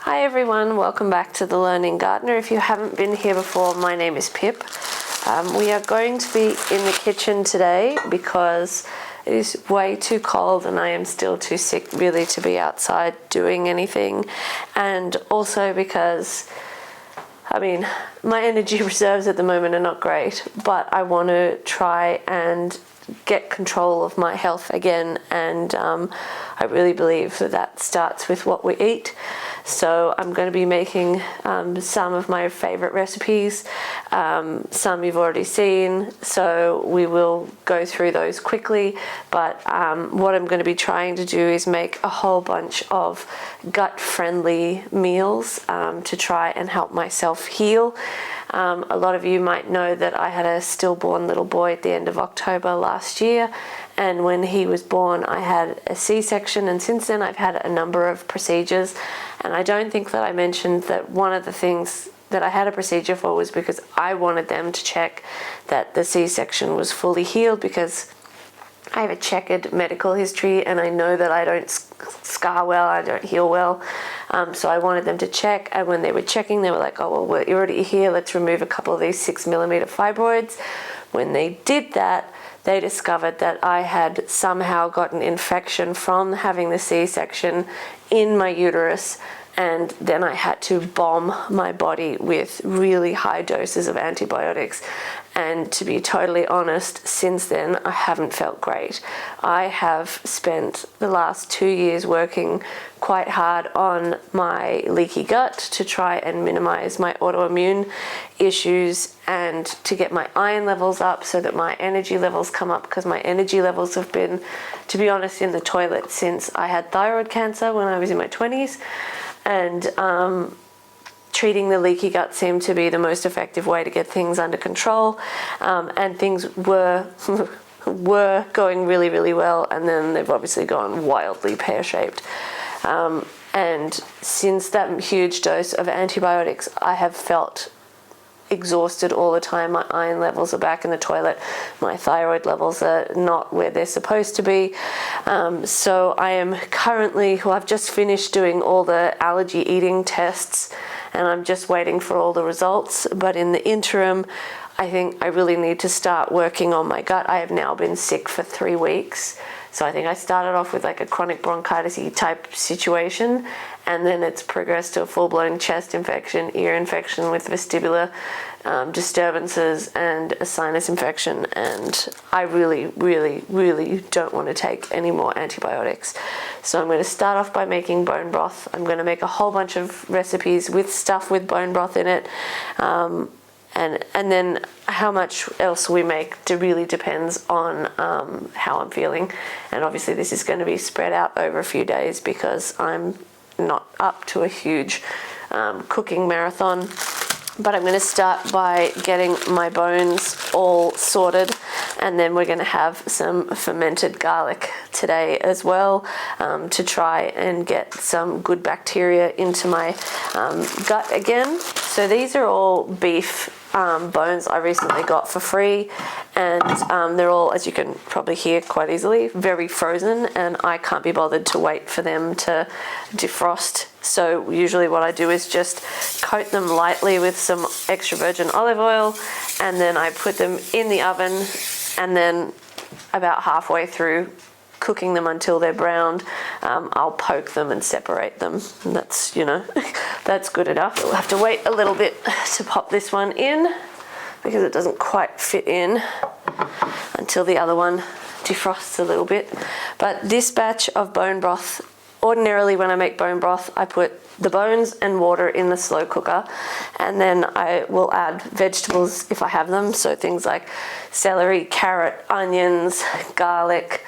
Hi everyone, welcome back to The Learning Gardener. If you haven't been here before, my name is Pip. We are going to be in the kitchen today because it is way too cold and I am still too sick really to be outside doing anything. And also because, my energy reserves at the moment are not great, but I want to try and get control of my health again, and I really believe that starts with what we eat. So I'm going to be making some of my favorite recipes, some you've already seen, so we will go through those quickly. But what I'm going to be trying to do is make a whole bunch of gut-friendly meals to try and help myself heal. A lot of you might know that I had a stillborn little boy at the end of October last year, and when he was born I had a C-section, and since then I've had a number of procedures. And I don't think that I mentioned that one of the things that I had a procedure for was because I wanted them to check that the C-section was fully healed, because I have a checkered medical history and I know that I don't scar well, I don't heal well. So I wanted them to check, and when they were checking they were like, oh well, you're already here, let's remove a couple of these 6mm fibroids. When they did that, they discovered that I had somehow gotten infection from having the C-section in my uterus, and then I had to bomb my body with really high doses of antibiotics. And to be totally honest, since then I haven't felt great. I have spent the last 2 years working quite hard on my leaky gut to try and minimize my autoimmune issues and to get my iron levels up so that my energy levels come up, because my energy levels have been, to be honest, in the toilet since I had thyroid cancer when I was in my 20s. And treating the leaky gut seemed to be the most effective way to get things under control, and things were going really, really well, and then they've obviously gone wildly pear-shaped. And since that huge dose of antibiotics, I have felt exhausted all the time. My iron levels are back in the toilet, my thyroid levels are not where they're supposed to be. So I am currently, I've just finished doing all the allergy eating tests and I'm just waiting for all the results. But in the interim, I think I really need to start working on my gut. I have now been sick for 3 weeks. So I think I started off with like a chronic bronchitis-y type situation, and then it's progressed to a full-blown chest infection, ear infection with vestibular disturbances, and a sinus infection. And I really, really, really don't want to take any more antibiotics. So I'm going to start off by making bone broth. I'm going to make a whole bunch of recipes with stuff with bone broth in it. And then how much else we make really depends on how I'm feeling. And obviously this is going to be spread out over a few days because I'm not up to a huge cooking marathon. But I'm going to start by getting my bones all sorted, and then we're going to have some fermented garlic today as well, to try and get some good bacteria into my gut again. So these are all beef bones I recently got for free, and they're all, as you can probably hear quite easily, very frozen, and I can't be bothered to wait for them to defrost. So usually what I do is just coat them lightly with some extra virgin olive oil, and then I put them in the oven, and then about halfway through cooking them until they're browned, I'll poke them and separate them. And that's, that's good enough. We'll have to wait a little bit to pop this one in because it doesn't quite fit in until the other one defrosts a little bit. But this batch of bone broth, ordinarily when I make bone broth, I put the bones and water in the slow cooker, and then I will add vegetables if I have them. So things like celery, carrot, onions, garlic,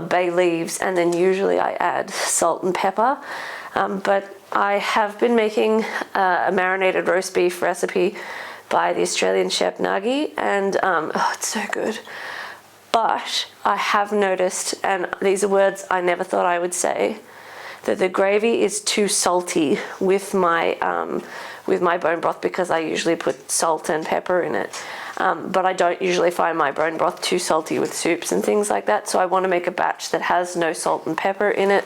bay leaves, and then usually I add salt and pepper. But I have been making a marinated roast beef recipe by the Australian chef Nagi, and it's so good. But I have noticed, and these are words I never thought I would say, that the gravy is too salty with my bone broth, because I usually put salt and pepper in it. But I don't usually find my bone broth too salty with soups and things like that. So I want to make a batch that has no salt and pepper in it.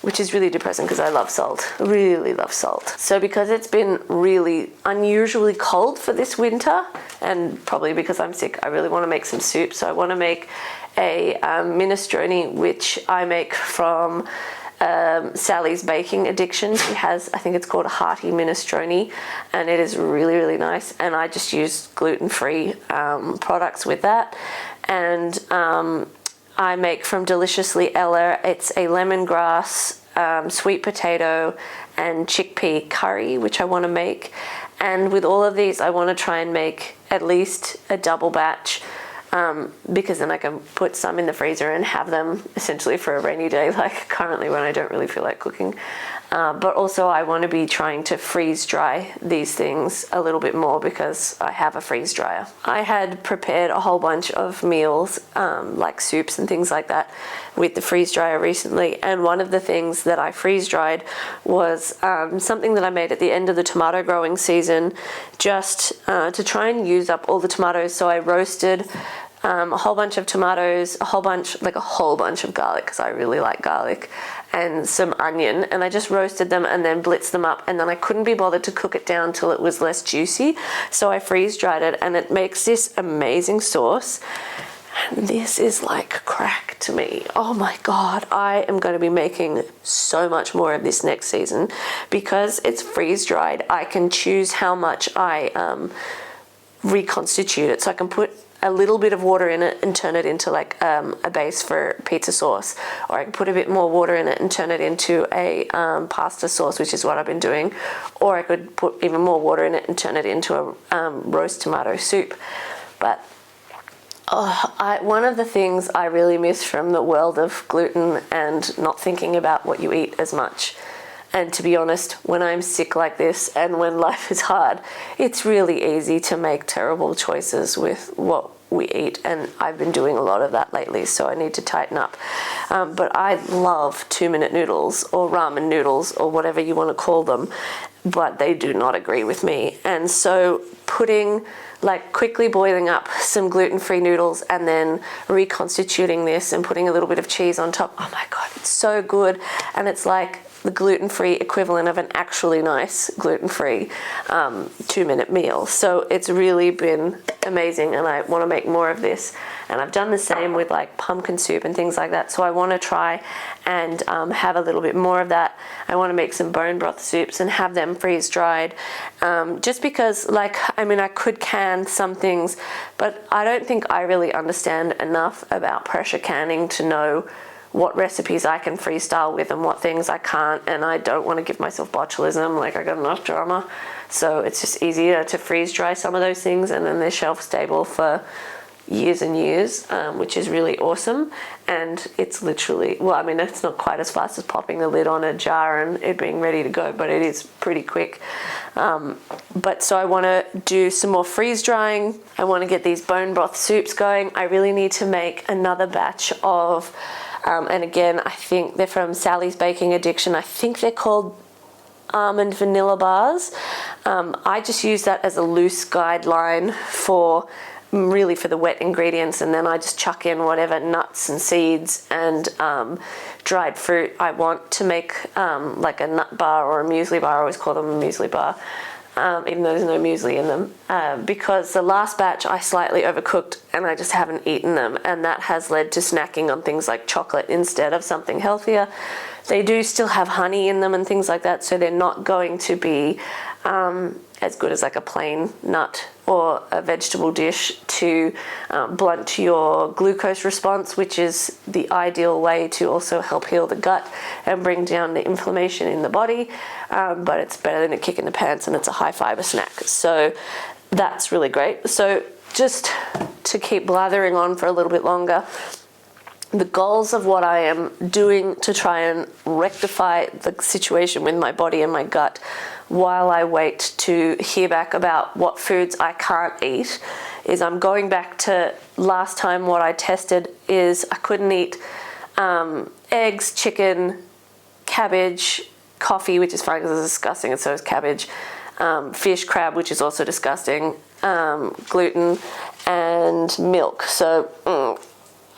which is really depressing because I love salt, really love salt. So because it's been really unusually cold for this winter, and probably because I'm sick, I really want to make some soup. So I want to make a minestrone, which I make from Sally's Baking Addiction. She has, I think it's called a hearty minestrone, and it is really, really nice. And I just use gluten-free products with that. And I make from Deliciously Ella. It's a lemongrass, sweet potato, and chickpea curry, which I want to make. And with all of these, I want to try and make at least a double batch, because then I can put some in the freezer and have them essentially for a rainy day, like currently when I don't really feel like cooking. But also I want to be trying to freeze dry these things a little bit more because I have a freeze dryer. I had prepared a whole bunch of meals, like soups and things like that, with the freeze dryer recently. And one of the things that I freeze dried was something that I made at the end of the tomato growing season, just to try and use up all the tomatoes. So I roasted a whole bunch of tomatoes, a whole bunch of garlic, because I really like garlic, and some onion, and I just roasted them and then blitzed them up, and then I couldn't be bothered to cook it down till it was less juicy, so I freeze dried it, and it makes this amazing sauce. And this is like crack to me. Oh my God, I am going to be making so much more of this next season. Because it's freeze dried, I can choose how much I reconstitute it. So I can put a little bit of water in it and turn it into like a base for pizza sauce, or I can put a bit more water in it and turn it into a pasta sauce, which is what I've been doing, or I could put even more water in it and turn it into a roast tomato soup. But one of the things I really miss from the world of gluten and not thinking about what you eat as much, and to be honest, when I'm sick like this and when life is hard, it's really easy to make terrible choices with what we eat, and I've been doing a lot of that lately, so I need to tighten up. But I love 2-minute noodles or ramen noodles or whatever you want to call them, but they do not agree with me. And so quickly boiling up some gluten-free noodles and then reconstituting this and putting a little bit of cheese on top, oh my God, it's so good. And it's like the gluten-free equivalent of an actually nice gluten-free 2-minute meal. So it's really been amazing, and I want to make more of this. And I've done the same with like pumpkin soup and things like that. So I want to try and have a little bit more of that. I want to make some bone broth soups and have them freeze dried. Just because I could can some things, but I don't think I really understand enough about pressure canning to know what recipes I can freestyle with and what things I can't, and I don't want to give myself botulism, like I got enough drama. So it's just easier to freeze dry some of those things, and then they're shelf stable for years and years, which is really awesome. And it's literally, it's not quite as fast as popping the lid on a jar and it being ready to go, but it is pretty quick. But so I want to do some more freeze drying. I want to get these bone broth soups going. I really need to make another batch of and again, I think they're from Sally's Baking Addiction. I think they're called almond vanilla bars. I just use that as a loose guideline for the wet ingredients, and then I just chuck in whatever nuts and seeds and dried fruit I want to make, like a nut bar or a muesli bar. I always call them a muesli bar, even though there's no muesli in them, because the last batch I slightly overcooked and I just haven't eaten them, and that has led to snacking on things like chocolate instead of something healthier. They do still have honey in them and things like that, so they're not going to be as good as like a plain nut or a vegetable dish to blunt your glucose response, which is the ideal way to also help heal the gut and bring down the inflammation in the body. But it's better than a kick in the pants, and it's a high fiber snack. So that's really great. So just to keep blathering on for a little bit longer, the goals of what I am doing to try and rectify the situation with my body and my gut while I wait to hear back about what foods I can't eat is I'm going back to last time. What I tested is I couldn't eat eggs, chicken, cabbage, coffee, which is fine because it's disgusting, and so is cabbage, fish, crab, which is also disgusting, gluten, and milk. So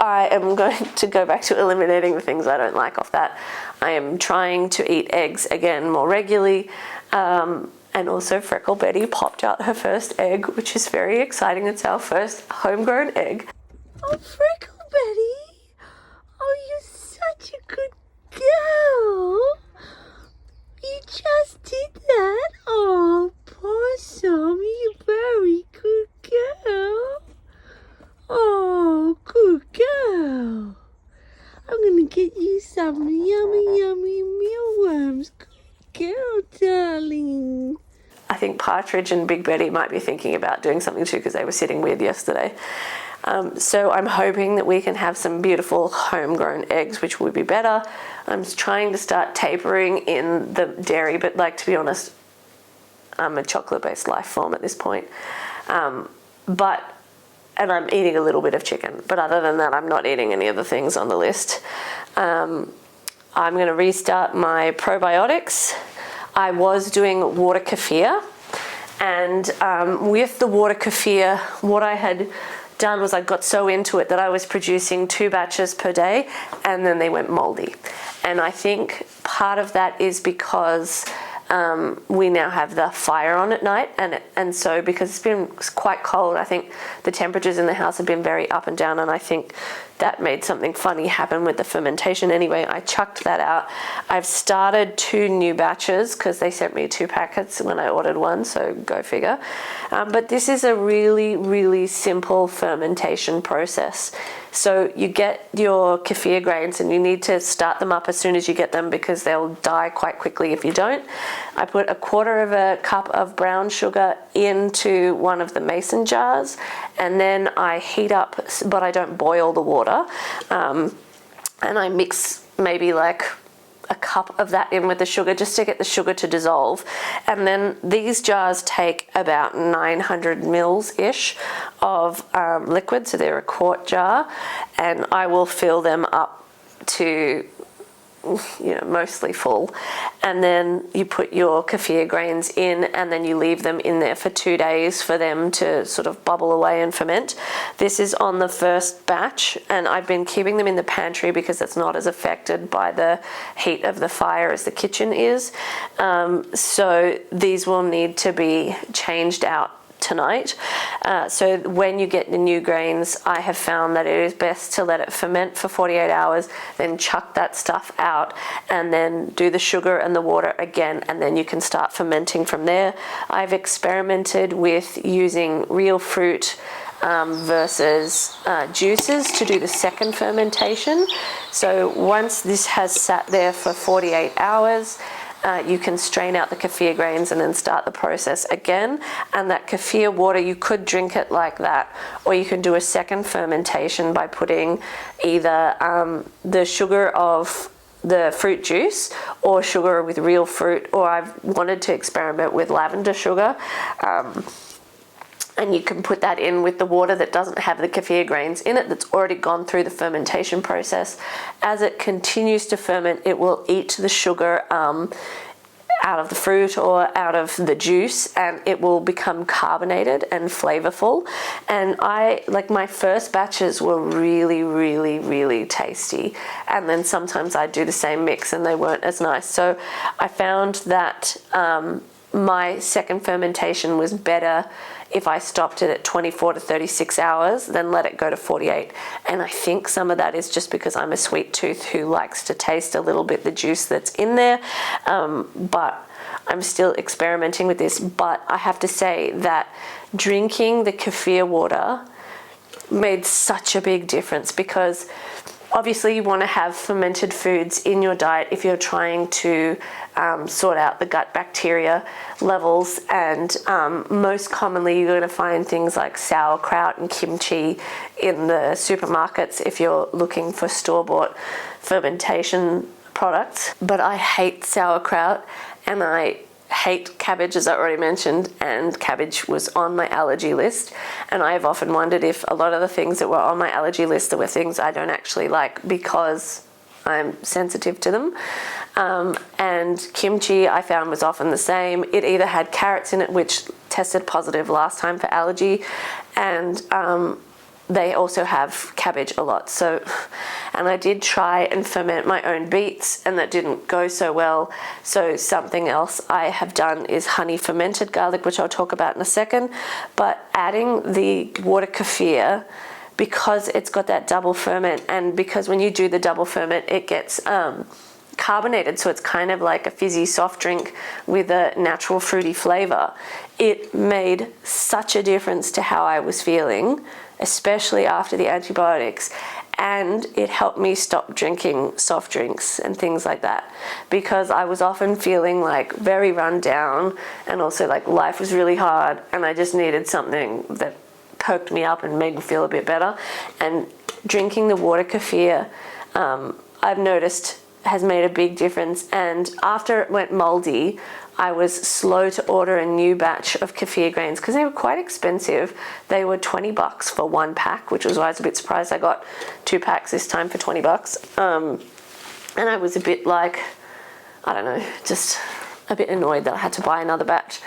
I am going to go back to eliminating the things I don't like off that. I am trying to eat eggs again more regularly. And also Freckle Betty popped out her first egg, which is very exciting. It's our first homegrown egg. Oh, Freckle Betty! Oh, you're such a good girl! You just did that? Oh, Possum, you're a very good girl. Oh, good girl. I'm gonna get you some yummy, yummy mealworms. Good girl, darling. I think Partridge and Big Betty might be thinking about doing something too because they were sitting weird yesterday. So I'm hoping that we can have some beautiful homegrown eggs, which would be better. I'm trying to start tapering in the dairy, but like, to be honest, I'm a chocolate-based life form at this point. And I'm eating a little bit of chicken, but other than that, I'm not eating any of the things on the list. I'm going to restart my probiotics. I was doing water kefir, and with the water kefir, what I had done was I got so into it that I was producing 2 batches per day, and then they went moldy. And I think part of that is because we now have the fire on at night, and so because it's been quite cold, I think the temperatures in the house have been very up and down, and I think that made something funny happen with the fermentation. Anyway, I chucked that out. I've started 2 new batches because they sent me 2 packets when I ordered one, so go figure. But this is a really, really simple fermentation process. So you get your kefir grains and you need to start them up as soon as you get them because they'll die quite quickly if you don't. I put 1/4 cup of brown sugar into one of the mason jars, and then I heat up, but I don't boil the water. And I mix maybe like 1 cup of that in with the sugar just to get the sugar to dissolve. And then these jars take about 900 mils-ish of liquid, so they're a quart jar, and I will fill them up to, you know, mostly full, and then you put your kefir grains in, and then you leave them in there for 2 days for them to sort of bubble away and ferment. This is on the first batch, and I've been keeping them in the pantry because it's not as affected by the heat of the fire as the kitchen is. So these will need to be changed out tonight. So when you get the new grains, I have found that it is best to let it ferment for 48 hours, then chuck that stuff out, and then do the sugar and the water again, and then you can start fermenting from there. I've experimented with using real fruit versus juices to do the second fermentation. So once this has sat there for 48 hours, you can strain out the kefir grains and then start the process again. And that kefir water, you could drink it like that, or you can do a second fermentation by putting either the sugar of the fruit juice or sugar with real fruit, or I've wanted to experiment with lavender sugar. And you can put that in with the water that doesn't have the kefir grains in it, that's already gone through the fermentation process. As it continues to ferment, it will eat the sugar out of the fruit or out of the juice, and it will become carbonated and flavorful. And my first batches were really, really, really tasty. And then sometimes I'd do the same mix and they weren't as nice. So I found that my second fermentation was better if I stopped it at 24 to 36 hours, then let it go to 48. And I think some of that is just because I'm a sweet tooth who likes to taste a little bit the juice that's in there. But I'm still experimenting with this. But I have to say that drinking the kefir water made such a big difference, because obviously you want to have fermented foods in your diet if you're trying to sort out the gut bacteria levels, and most commonly you're going to find things like sauerkraut and kimchi in the supermarkets if you're looking for store-bought fermentation products. But I hate sauerkraut and I hate cabbage, as I already mentioned, and cabbage was on my allergy list, and I've often wondered if a lot of the things that were on my allergy list were things I don't actually like because I'm sensitive to them. And kimchi I found was often the same. It either had carrots in it, which tested positive last time for allergy, and they also have cabbage a lot. So, and I did try and ferment my own beets, and that didn't go so well. So something else I have done is honey fermented garlic, which I'll talk about in a second. But adding the water kefir, because it's got that double ferment, and because when you do the double ferment, it gets carbonated, so it's kind of like a fizzy soft drink with a natural fruity flavor. It made such a difference to how I was feeling, especially after the antibiotics, and it helped me stop drinking soft drinks and things like that, because I was often feeling like very run down, and also like life was really hard, and I just needed something that perked me up and made me feel a bit better. And drinking the water kefir, I've noticed has made a big difference. And after it went moldy, I was slow to order a new batch of kefir grains because they were quite expensive. They were $20 for one pack, which was why I was a bit surprised I got 2 packs this time for $20. And I was a bit like, I don't know, just a bit annoyed that I had to buy another batch.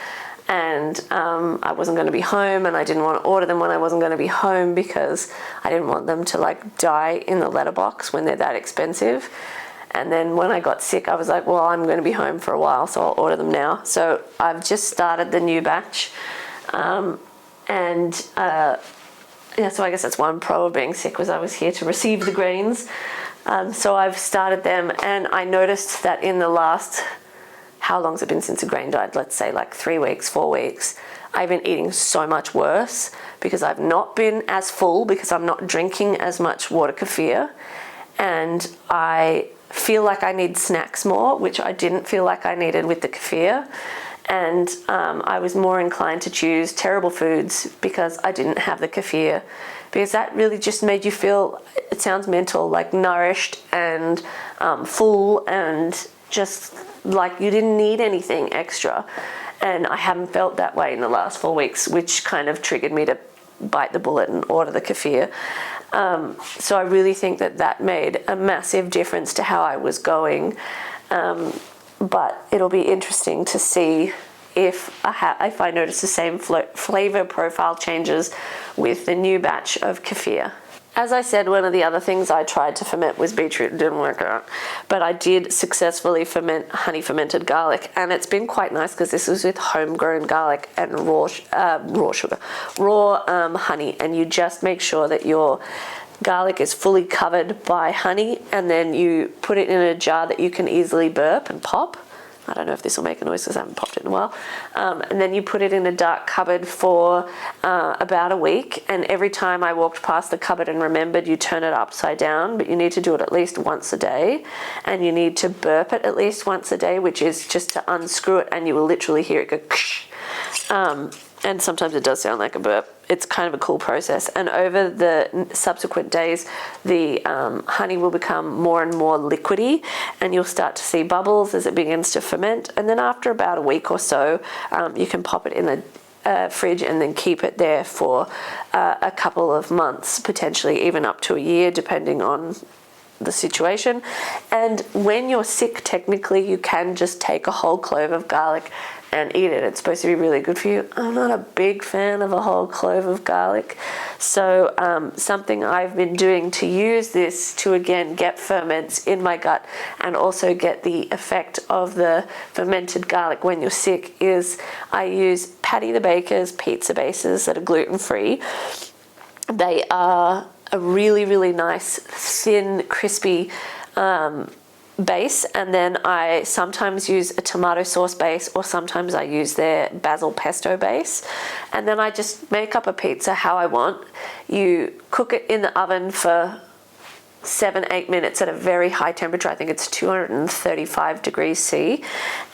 And I wasn't going to be home, and I didn't want to order them when I wasn't going to be home because I didn't want them to like die in the letterbox when they're that expensive. And then when I got sick, I was like, well, I'm going to be home for a while, so I'll order them now. So I've just started the new batch. So I guess that's one pro of being sick, was I was here to receive the grains. So I've started them, and I noticed that in the last, how long's it been since a grain died? Let's say like 3 weeks, 4 weeks. I've been eating so much worse because I've not been as full, because I'm not drinking as much water kefir. And I feel like I need snacks more, which I didn't feel like I needed with the kefir. And I was more inclined to choose terrible foods because I didn't have the kefir, because that really just made you feel, it sounds mental, like nourished and full, and just like you didn't need anything extra. And I haven't felt that way in the last 4 weeks, which kind of triggered me to bite the bullet and order the kefir. So I really think that that made a massive difference to how I was going. But it'll be interesting to see if I notice the same flavor profile changes with the new batch of kefir. As I said, one of the other things I tried to ferment was beetroot. It didn't work out. But I did successfully ferment honey fermented garlic, and it's been quite nice because this is with homegrown garlic and raw honey, and you just make sure that your garlic is fully covered by honey, and then you put it in a jar that you can easily burp and pop. I don't know if this will make a noise because I haven't popped it in a while. And then you put it in a dark cupboard for about a week. And every time I walked past the cupboard and remembered, you turn it upside down, but you need to do it at least once a day. And you need to burp it at least once a day, which is just to unscrew it, and you will literally hear it go ksh. And sometimes it does sound like a burp. It's kind of a cool process. And over the subsequent days, the honey will become more and more liquidy, and you'll start to see bubbles as it begins to ferment. And then after about a week or so, you can pop it in the fridge and then keep it there for a couple of months, potentially even up to a year, depending on the situation. And when you're sick, technically you can just take a whole clove of garlic and eat it. It's supposed to be really good for you. I'm not a big fan of a whole clove of garlic. So something I've been doing to use this to, again, get ferments in my gut and also get the effect of the fermented garlic when you're sick is I use Patty the Baker's pizza bases that are gluten-free. They are a really, really nice, thin, crispy base, and then I sometimes use a tomato sauce base, or sometimes I use their basil pesto base, and then I just make up a pizza how I want. You cook it in the oven for 7-8 minutes at a very high temperature. I think it's 235 degrees C.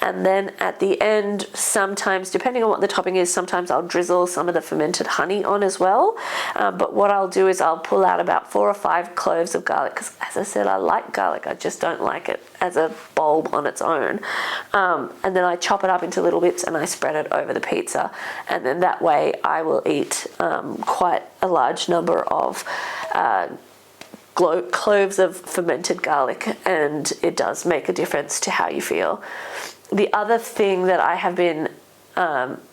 And then at the end, sometimes, depending on what the topping is, sometimes I'll drizzle some of the fermented honey on as well. But what I'll do is I'll pull out about 4 or 5 cloves of garlic, because as I said, I like garlic. I just don't like it as a bulb on its own. And then I chop it up into little bits and I spread it over the pizza. And then that way I will eat quite a large number of cloves of fermented garlic, and it does make a difference to how you feel. The other thing that I have been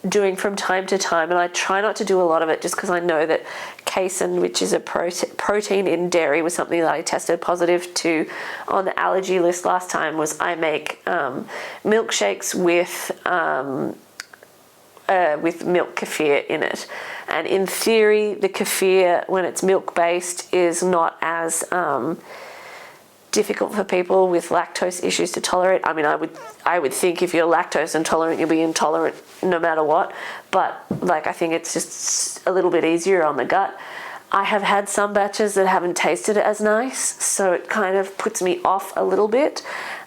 doing from time to time, and I try not to do a lot of it just because I know that casein, which is a protein in dairy, was something that I tested positive to on the allergy list last time. Was I make milkshakes with milk kefir in it, and in theory the kefir, when it's milk based, is not as difficult for people with lactose issues to tolerate. I mean, I would think if you're lactose intolerant, you'll be intolerant no matter what, but like I think it's just a little bit easier on the gut. I have had some batches that haven't tasted as nice, so it kind of puts me off a little bit,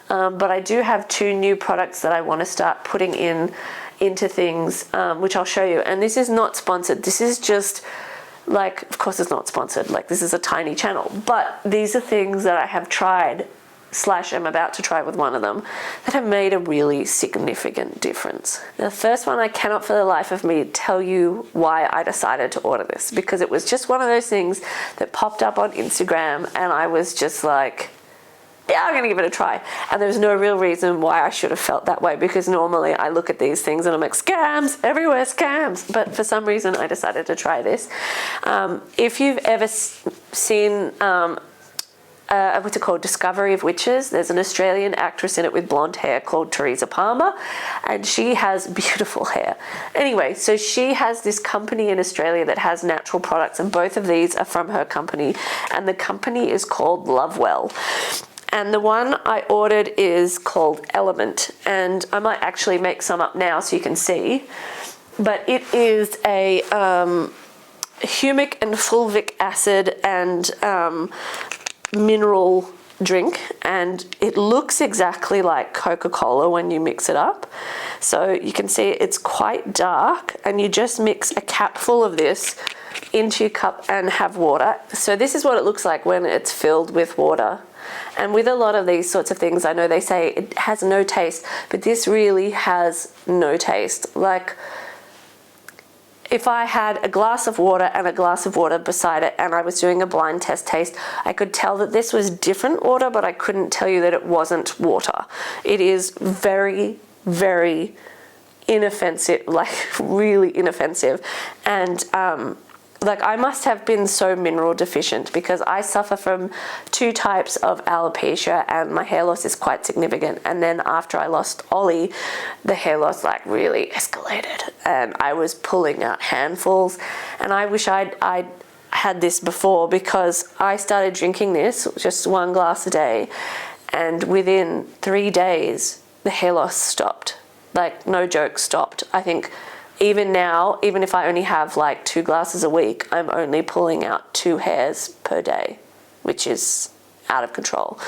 but I do have 2 new products that I want to start putting into things, which I'll show you. And this is not sponsored, this is just like, of course it's not sponsored, like this is a tiny channel, but these are things that I have tried / am about to try with one of them that have made a really significant difference. The first one, I cannot for the life of me tell you why I decided to order this, because it was just one of those things that popped up on Instagram and I was just like, yeah, I'm gonna give it a try. And there's no real reason why I should have felt that way, because normally I look at these things and I'm like, scams, everywhere scams. But for some reason I decided to try this. If you've ever seen, what's it called, Discovery of Witches, there's an Australian actress in it with blonde hair called Teresa Palmer, and she has beautiful hair. Anyway, so she has this company in Australia that has natural products, and both of these are from her company, and the company is called Lovewell. And the one I ordered is called Element, and I might actually make some up now so you can see, but it is a humic and fulvic acid and mineral drink, and it looks exactly like Coca-Cola when you mix it up. So you can see it's quite dark, and you just mix a capful of this into your cup and have water. So this is what it looks like when it's filled with water. And with a lot of these sorts of things, I know they say it has no taste, but this really has no taste. Like, if I had a glass of water and a glass of water beside it and I was doing a blind test taste, I could tell that this was different water, but I couldn't tell you that it wasn't water. It is very, very inoffensive, like really inoffensive. And like, I must have been so mineral deficient, because I suffer from 2 types of alopecia and my hair loss is quite significant. And then after I lost Ollie, the hair loss like really escalated and I was pulling out handfuls. And I wish I'd had this before, because I started drinking this, just 1 glass a day, and within 3 days the hair loss stopped. Like, no joke, stopped. I think even now, even if I only have like 2 glasses a week, I'm only pulling out 2 hairs per day, which is out of control.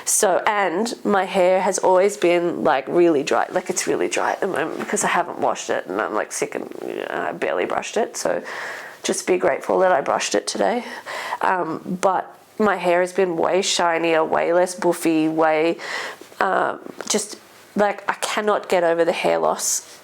So, and my hair has always been like really dry. Like, it's really dry at the moment because I haven't washed it and I'm like sick, and I barely brushed it. So just be grateful that I brushed it today. But my hair has been way shinier, way less boofy, way just like, I cannot get over the hair loss.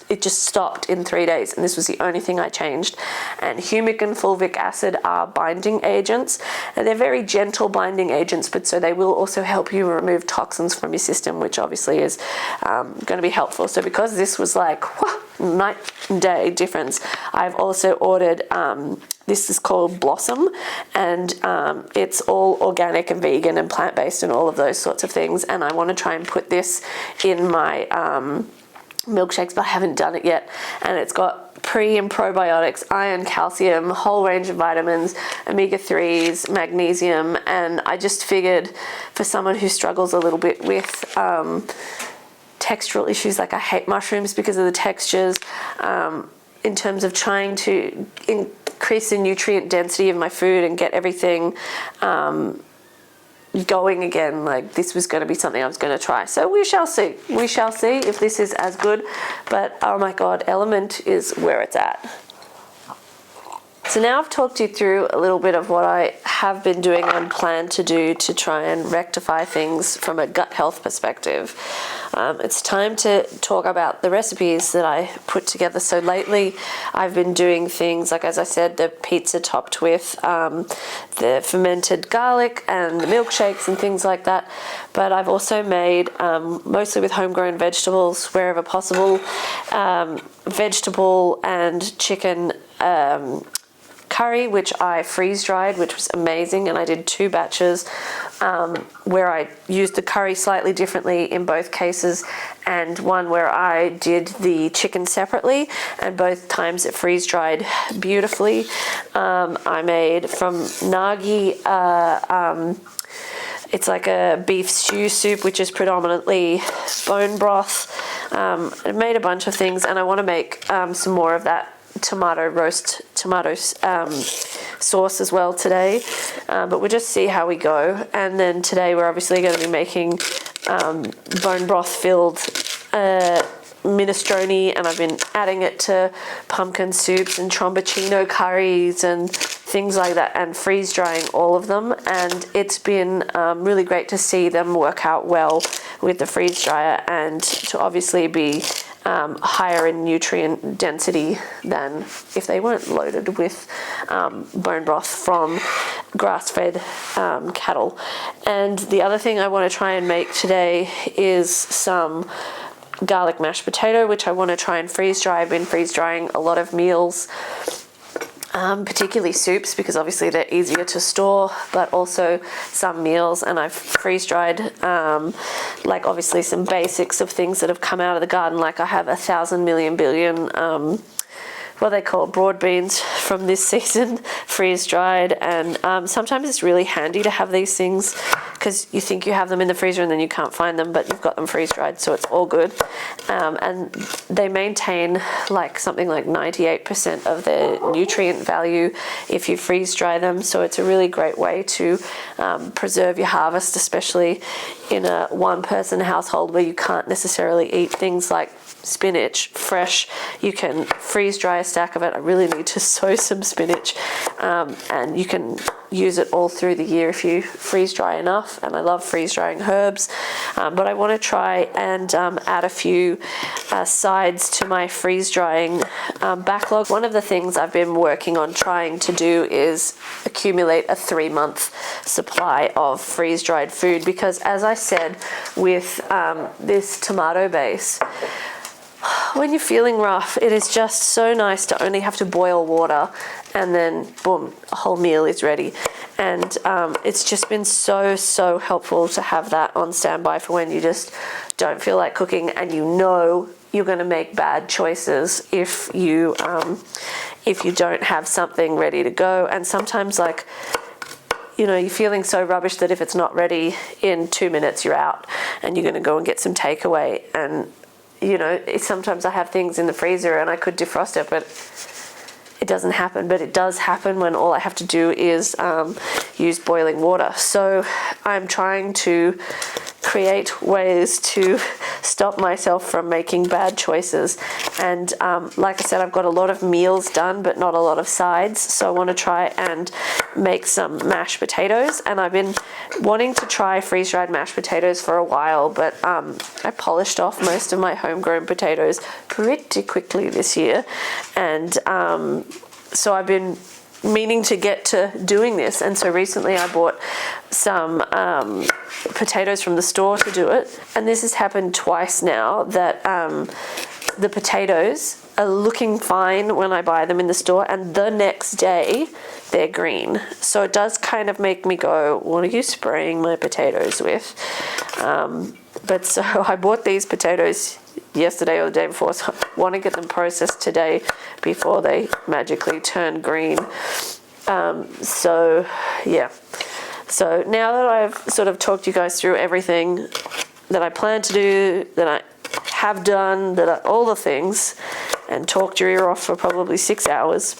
It just stopped in 3 days, and this was the only thing I changed. And humic and fulvic acid are binding agents, and they're very gentle binding agents, but so they will also help you remove toxins from your system, which obviously is going to be helpful. So because this was like night and day difference, I've also ordered this is called Blossom, and it's all organic and vegan and plant-based and all of those sorts of things. And I want to try and put this in my milkshakes, but I haven't done it yet. And it's got pre and probiotics, iron, calcium, whole range of vitamins, omega-3s, magnesium. And I just figured, for someone who struggles a little bit with textural issues, like I hate mushrooms because of the textures, in terms of trying to increase the nutrient density of my food and get everything going again, like, this was going to be something I was going to try. So we shall see. We shall see if this is as good. But oh my god, Element is where it's at. So now I've talked you through a little bit of what I have been doing and plan to do to try and rectify things from a gut health perspective. It's time to talk about the recipes that I put together. So lately I've been doing things like, as I said, the pizza topped with the fermented garlic and the milkshakes and things like that. But I've also made, mostly with homegrown vegetables wherever possible, vegetable and chicken curry, which I freeze dried, which was amazing, and I did 2 batches where I used the curry slightly differently in both cases, and one where I did the chicken separately, and both times it freeze dried beautifully. I made from Nagi it's like a beef stew soup, which is predominantly bone broth. I made a bunch of things, and I want to make some more of that roast tomato sauce as well today, but we'll just see how we go. And then today we're obviously going to be making bone broth filled minestrone, and I've been adding it to pumpkin soups and tromboncino curries and things like that, and freeze drying all of them. And it's been really great to see them work out well with the freeze dryer, and to obviously be higher in nutrient density than if they weren't loaded with bone broth from grass-fed cattle. And the other thing I want to try and make today is some garlic mashed potato, which I want to try and freeze dry. I've been freeze drying a lot of meals, particularly soups, because obviously they're easier to store, but also some meals. And I've freeze dried like obviously some basics of things that have come out of the garden, like I have 1,000 million billion what they call broad beans from this season freeze dried. And sometimes it's really handy to have these things, because you think you have them in the freezer and then you can't find them, but you've got them freeze dried, so it's all good. And they maintain like something like 98% of their nutrient value if you freeze dry them, so it's a really great way to preserve your harvest, especially in a one-person household where you can't necessarily eat things like spinach fresh. You can freeze dry a stack of it. I really need to sow some spinach, and you can use it all through the year if you freeze dry enough. And I love freeze drying herbs, but I want to try and add a few sides to my freeze drying backlog. One of the things I've been working on trying to do is accumulate a 3-month supply of freeze dried food, because as I said with this tomato base, when you're feeling rough, it is just so nice to only have to boil water, and then boom, a whole meal is ready. And it's just been so helpful to have that on standby for when you just don't feel like cooking, and you know you're going to make bad choices if you don't have something ready to go. And sometimes, like, you know, you're feeling so rubbish that if it's not ready in 2 minutes, you're out and you're going to go and get some takeaway. And you know, sometimes I have things in the freezer and I could defrost it, but it doesn't happen. But it does happen when all I have to do is use boiling water. So I'm trying to create ways to stop myself from making bad choices. And like I said, I've got a lot of meals done, but not a lot of sides. So I want to try and make some mashed potatoes. And I've been wanting to try freeze-dried mashed potatoes for a while, but I polished off most of my homegrown potatoes pretty quickly this year. And so I've been meaning to get to doing this, and so recently I bought some potatoes from the store to do it. And this has happened twice now, that the potatoes are looking fine when I buy them in the store, and the next day they're green. So it does kind of make me go, what are you spraying my potatoes with? But so I bought these potatoes yesterday or the day before, so I want to get them processed today before they magically turn green. So yeah, so now that I've sort of talked you guys through everything that I plan to do, that I have done, all the things, and talked your ear off for probably 6 hours,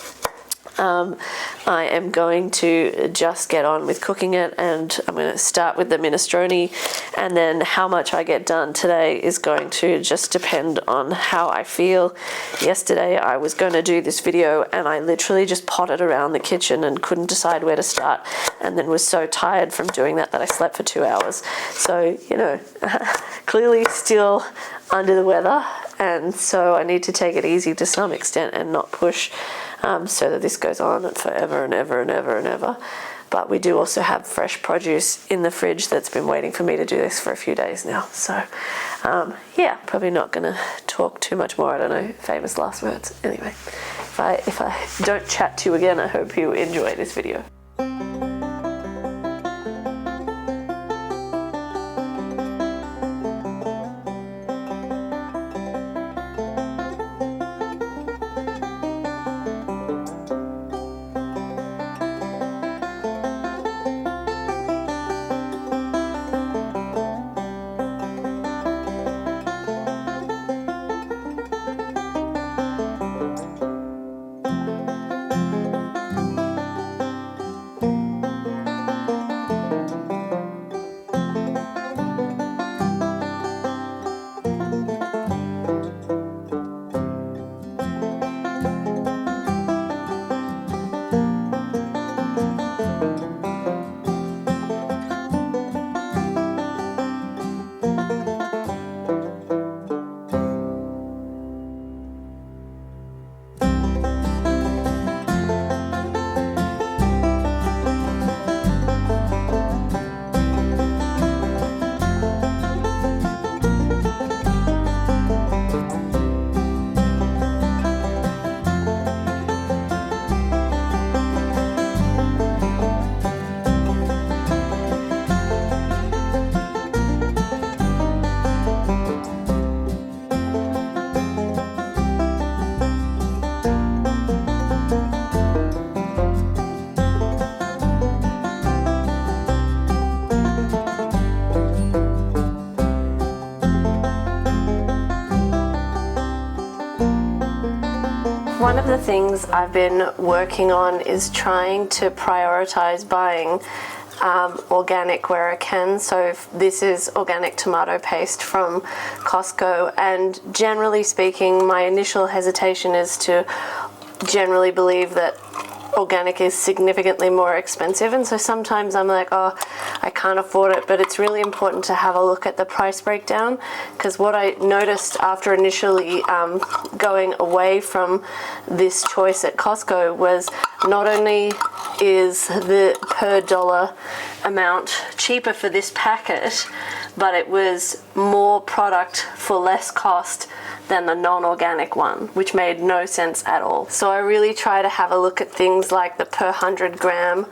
I am going to just get on with cooking it, and I'm going to start with the minestrone, and then how much I get done today is going to just depend on how I feel. Yesterday I was going to do this video and I literally just potted around the kitchen and couldn't decide where to start, and then was so tired from doing that I slept for 2 hours. So, you know, clearly still under the weather, and so I need to take it easy to some extent and not push, so that this goes on forever and ever and ever and ever. But we do also have fresh produce in the fridge that's been waiting for me to do this for a few days now. So yeah, probably not going to talk too much more. I don't know, famous last words. Anyway, if I don't chat to you again, I hope you enjoy this video. One of the things I've been working on is trying to prioritize buying organic where I can. So this is organic tomato paste from Costco, and generally speaking, my initial hesitation is to generally believe that organic is significantly more expensive, and so sometimes I'm like, oh, I can't afford it. But it's really important to have a look at the price breakdown, because what I noticed after initially going away from this choice at Costco was not only is the per dollar amount cheaper for this packet, but it was more product for less cost than the non-organic one, which made no sense at all. So I really try to have a look at things like the per 100 gram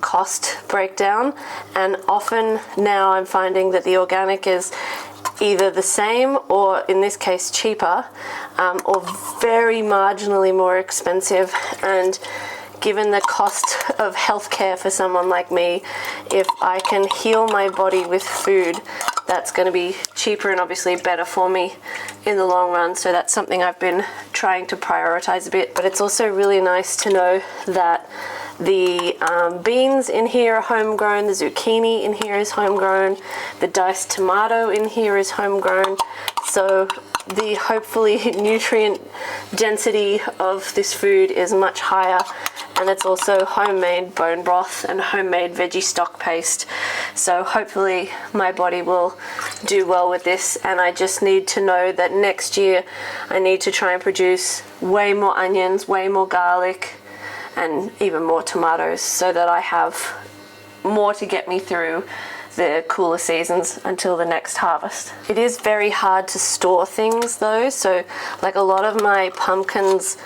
cost breakdown, and often now I'm finding that the organic is either the same, or in this case cheaper, or very marginally more expensive. And given the cost of healthcare for someone like me, if I can heal my body with food, that's going to be cheaper and obviously better for me in the long run. So that's something I've been trying to prioritize a bit. But it's also really nice to know that the beans in here are homegrown, the zucchini in here is homegrown, the diced tomato in here is homegrown. So the hopefully nutrient density of this food is much higher, and it's also homemade bone broth and homemade veggie stock paste. So hopefully my body will do well with this, and I just need to know that next year I need to try and produce way more onions, way more garlic, and even more tomatoes, so that I have more to get me through the cooler seasons until the next harvest. It is very hard to store things though, so like a lot of my pumpkins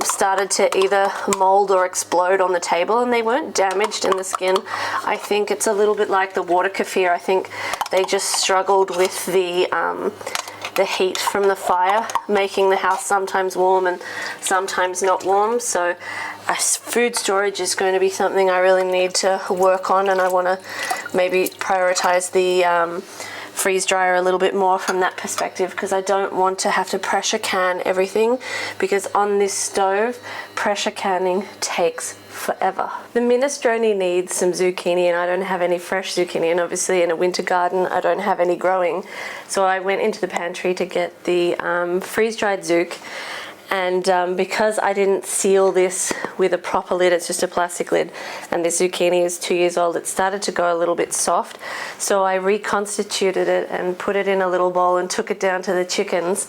started to either mold or explode on the table, and they weren't damaged in the skin. I think it's a little bit like the water kefir. I think they just struggled with the heat from the fire, making the house sometimes warm and sometimes not warm. So food storage is going to be something I really need to work on, and I want to maybe prioritize the freeze dryer a little bit more from that perspective, because I don't want to have to pressure can everything, because on this stove, pressure canning takes forever. The minestrone needs some zucchini, and I don't have any fresh zucchini, and obviously in a winter garden I don't have any growing. So I went into the pantry to get the freeze-dried zuc, and because I didn't seal this with a proper lid, it's just a plastic lid, and this zucchini is 2 years old, it started to go a little bit soft. So I reconstituted it and put it in a little bowl and took it down to the chickens,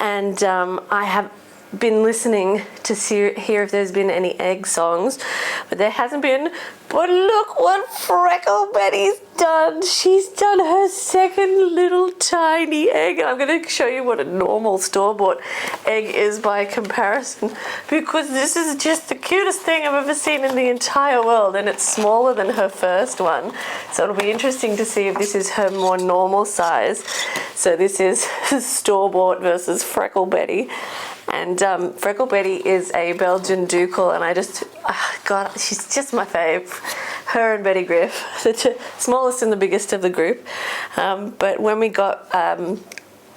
and I have been listening to hear if there's been any egg songs, but there hasn't been. But look what Freckle Betty's done. She's done her second little tiny egg. I'm going to show you what a normal store-bought egg is by comparison, because this is just the cutest thing I've ever seen in the entire world, and it's smaller than her first one. So it'll be interesting to see if this is her more normal size. So this is store-bought versus Freckle Betty. And Freckle Betty is a Belgian ducal, and I just, God, she's just my fave. Her and Betty Griff, the smallest and the biggest of the group. But when we got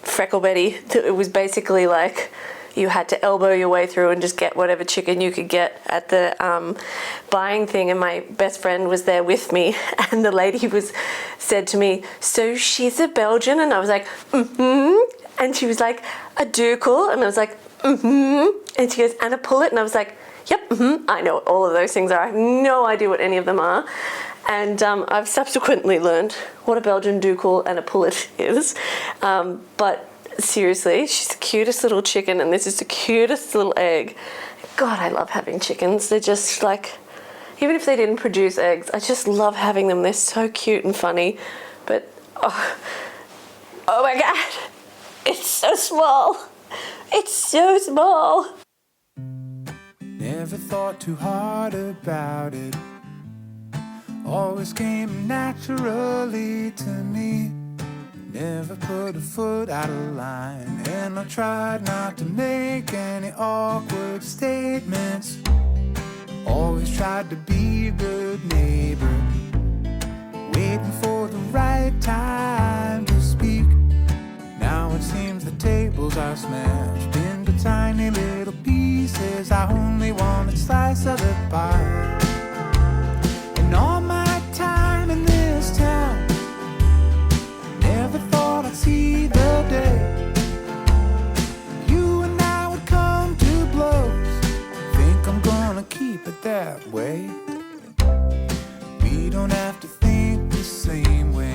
Freckle Betty, it was basically like you had to elbow your way through and just get whatever chicken you could get at the buying thing. And my best friend was there with me, and the lady said to me, "So she's a Belgian?" And I was like, "Mm-hmm." And she was like, "A ducal?" And I was like, "Mm-hmm." And she goes, "And a pullet?" And I was like, "Yep, mm-hmm. I know what all of those things are. I have no idea what any of them are." And I've subsequently learned what a Belgian ducal and a pullet is. But seriously, she's the cutest little chicken, and this is the cutest little egg. God, I love having chickens. They're just like, even if they didn't produce eggs, I just love having them. They're so cute and funny. But, oh my God, it's so small. It's so small. Never thought too hard about it. Always came naturally to me. Never put a foot out of line, and I tried not to make any awkward statements. Always tried to be a good neighbor, waiting for the right time to speak. Now it seems the tables are smashed into tiny little pieces. I only want a slice of the pie. And all my time in this town, never thought I'd see the day you and I would come to blows. Think I'm gonna keep it that way. We don't have to think the same way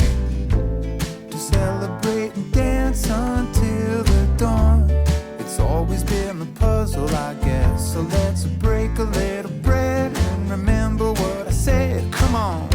to celebrate and dance until the dawn. It's always been a puzzle, I guess. So let's break a little bread and remember what I said. Come on.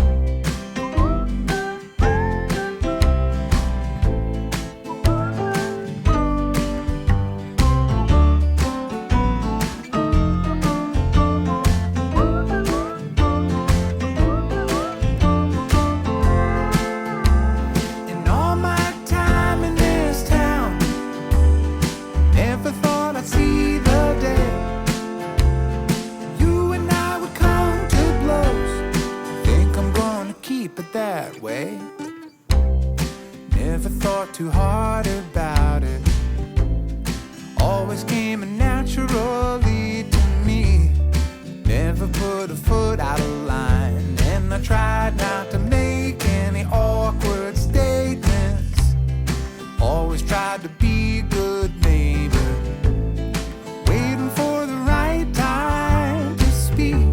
That way. Never thought too hard about it. Always came naturally to me. Never put a foot out of line, and I tried not to make any awkward statements. Always tried to be a good neighbor, waiting for the right time to speak.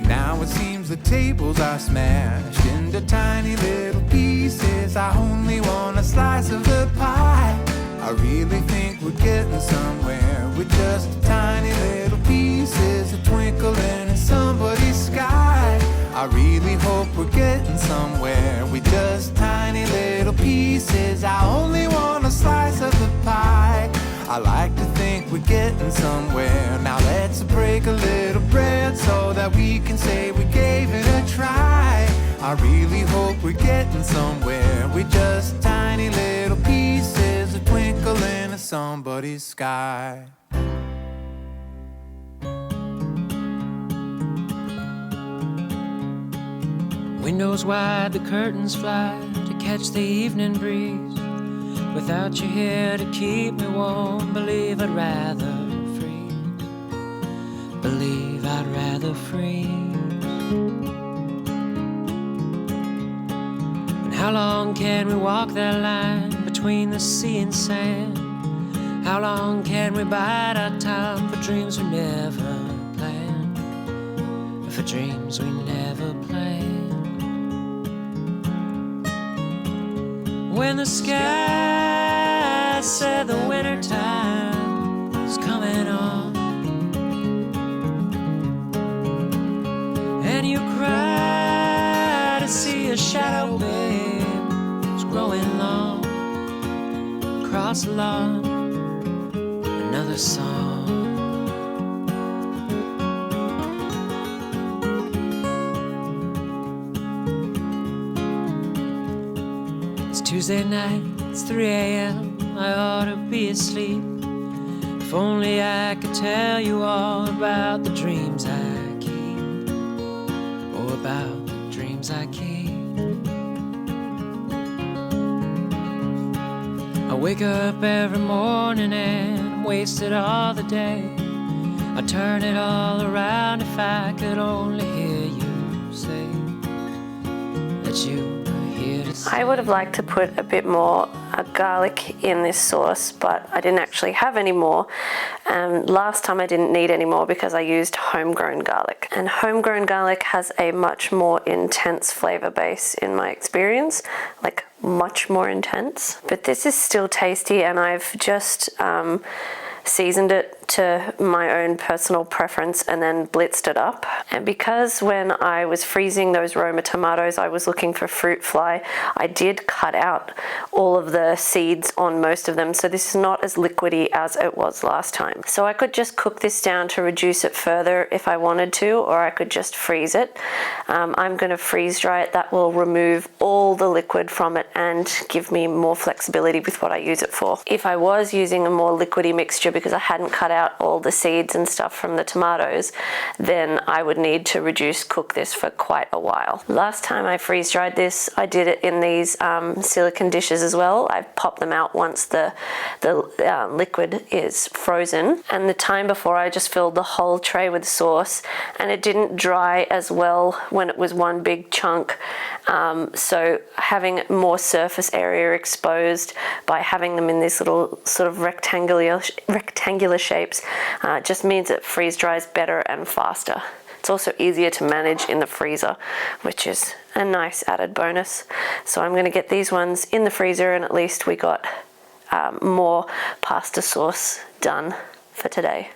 Now it seems the tables are smashed into tiny little pieces. I only want a slice of the pie. I really think we're getting somewhere with just tiny little pieces of twinkling in somebody's sky. I really hope we're getting somewhere with just tiny little pieces. I only want a slice of the pie. I like to think we're getting somewhere. Now let's break a little bread so that we can say we gave it a try. I really hope we're getting somewhere with just tiny little pieces of twinkling in somebody's sky. Windows wide, the curtains fly to catch the evening breeze. Without you here to keep me warm, believe I'd rather freeze. Believe I'd rather freeze. And how long can we walk that line between the sea and sand? How long can we bide our time for dreams we never planned? For dreams we never planned. When the sky said the winter time is coming on, and you cry to see a shadow, babe, it's growing long across the lawn. Another song. It's Tuesday night, it's 3 a.m. I ought to be asleep. If only I could tell you all about the dreams I keep. Oh, about the dreams I keep. I wake up every morning and wasted all the day. I'd turn it all around if I could only hear you say that you were here to stay. I would have liked to put a bit more garlic in this sauce, but I didn't actually have any more. Last time I didn't need any more because I used homegrown garlic. And homegrown garlic has a much more intense flavor base in my experience, like much more intense. But this is still tasty, and I've just seasoned it to my own personal preference and then blitzed it up. And because when I was freezing those Roma tomatoes I was looking for fruit fly, I did cut out all of the seeds on most of them, so this is not as liquidy as it was last time. So I could just cook this down to reduce it further if I wanted to, or I could just freeze it. I'm going to freeze dry it. That will remove all the liquid from it and give me more flexibility with what I use it for. If I was using a more liquidy mixture because I hadn't cut out all the seeds and stuff from the tomatoes, then I would need to cook this for quite a while. Last time I freeze dried this, I did it in these silicone dishes as well. I popped them out once the liquid is frozen, and the time before I just filled the whole tray with sauce, and it didn't dry as well when it was one big chunk. So having more surface area exposed by having them in these little sort of rectangular shapes just means it freeze dries better and faster. It's also easier to manage in the freezer, which is a nice added bonus. So I'm going to get these ones in the freezer, and at least we got more pasta sauce done for today.